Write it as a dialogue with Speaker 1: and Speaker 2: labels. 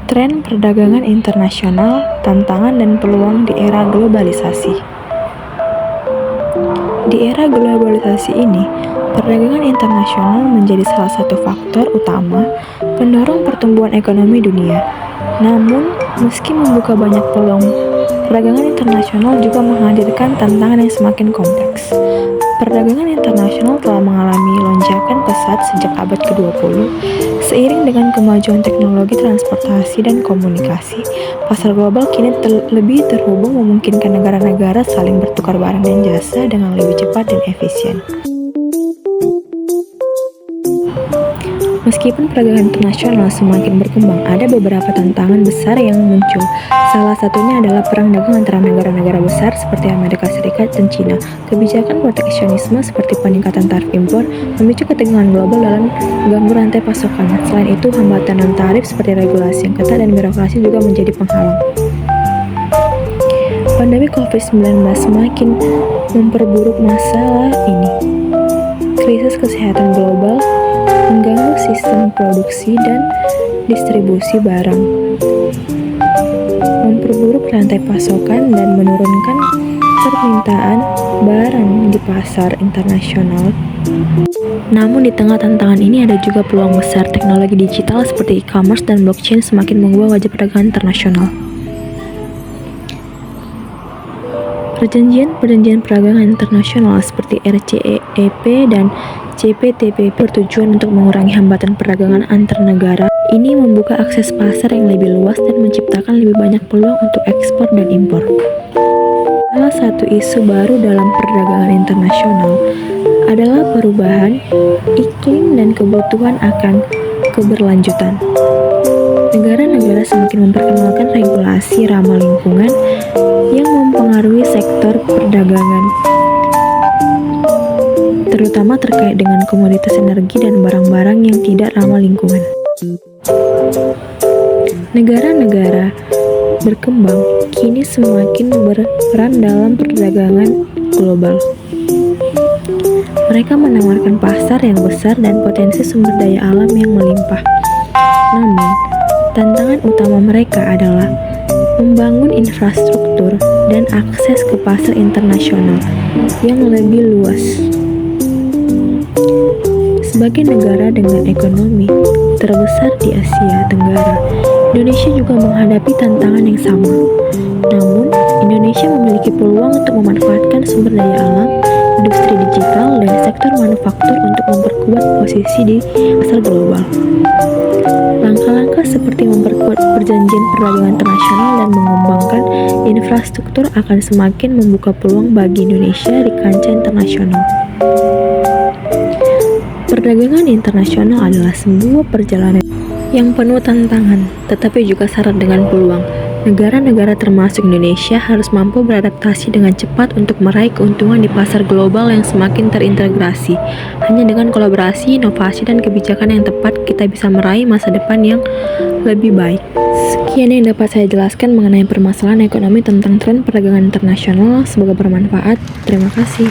Speaker 1: Tren perdagangan internasional, tantangan dan peluang di era globalisasi. Di era globalisasi ini, perdagangan internasional menjadi salah satu faktor utama pendorong pertumbuhan ekonomi dunia. Namun, meski membuka banyak peluang, perdagangan internasional juga menghadirkan tantangan yang semakin kompleks. Perdagangan internasional telah mengalami lonjakan pesat sejak abad ke-20. Seiring dengan kemajuan teknologi transportasi dan komunikasi, pasar global kini lebih terhubung, memungkinkan negara-negara saling bertukar barang dan jasa dengan lebih cepat dan efisien. Meskipun perdagangan internasional semakin berkembang, ada beberapa tantangan besar yang muncul. Salah satunya adalah perang dagang antara negara-negara besar seperti Amerika Serikat dan China. Kebijakan proteksionisme seperti peningkatan tarif impor memicu ketegangan global dalam mengganggu rantai pasokan. Selain itu, hambatan non-tarif seperti regulasi yang ketat dan birokrasi juga menjadi penghalang. Pandemi COVID-19 semakin memperburuk masalah ini. Krisis kesehatan global mengganggu sistem produksi dan distribusi barang, memperburuk rantai pasokan dan menurunkan permintaan barang di pasar internasional. Namun di tengah tantangan ini ada juga peluang besar. Teknologi digital seperti e-commerce dan blockchain semakin mengubah wajah perdagangan internasional. Perjanjian perdagangan internasional seperti RCEP dan CPTPP bertujuan untuk mengurangi hambatan perdagangan antar negara. Ini membuka akses pasar yang lebih luas dan menciptakan lebih banyak peluang untuk ekspor dan impor. Salah satu isu baru dalam perdagangan internasional adalah perubahan iklim dan kebutuhan akan keberlanjutan. Negara-negara semakin memperkenalkan regulasi ramah lingkungan yang mempengaruhi sektor perdagangan, terutama terkait dengan komoditas energi dan barang-barang yang tidak ramah lingkungan. Negara-negara berkembang kini semakin berperan dalam perdagangan global. Mereka menawarkan pasar yang besar dan potensi sumber daya alam yang melimpah. Namun, tantangan utama mereka adalah membangun infrastruktur dan akses ke pasar internasional yang lebih luas. Sebagai negara dengan ekonomi terbesar di Asia Tenggara, Indonesia juga menghadapi tantangan yang sama. Namun, Indonesia memiliki peluang untuk memanfaatkan sumber daya alam, industri digital, dan sektor manufaktur untuk memperkuat posisi di pasar global. Langkah-langkah seperti memperkuat perjanjian perdagangan internasional dan mengembangkan infrastruktur akan semakin membuka peluang bagi Indonesia di kancah internasional. Perdagangan internasional adalah sebuah perjalanan yang penuh tantangan, tetapi juga syarat dengan peluang. Negara-negara termasuk Indonesia harus mampu beradaptasi dengan cepat untuk meraih keuntungan di pasar global yang semakin terintegrasi. Hanya dengan kolaborasi, inovasi, dan kebijakan yang tepat, kita bisa meraih masa depan yang lebih baik. Sekian yang dapat saya jelaskan mengenai permasalahan ekonomi tentang tren perdagangan internasional. Semoga bermanfaat. Terima kasih.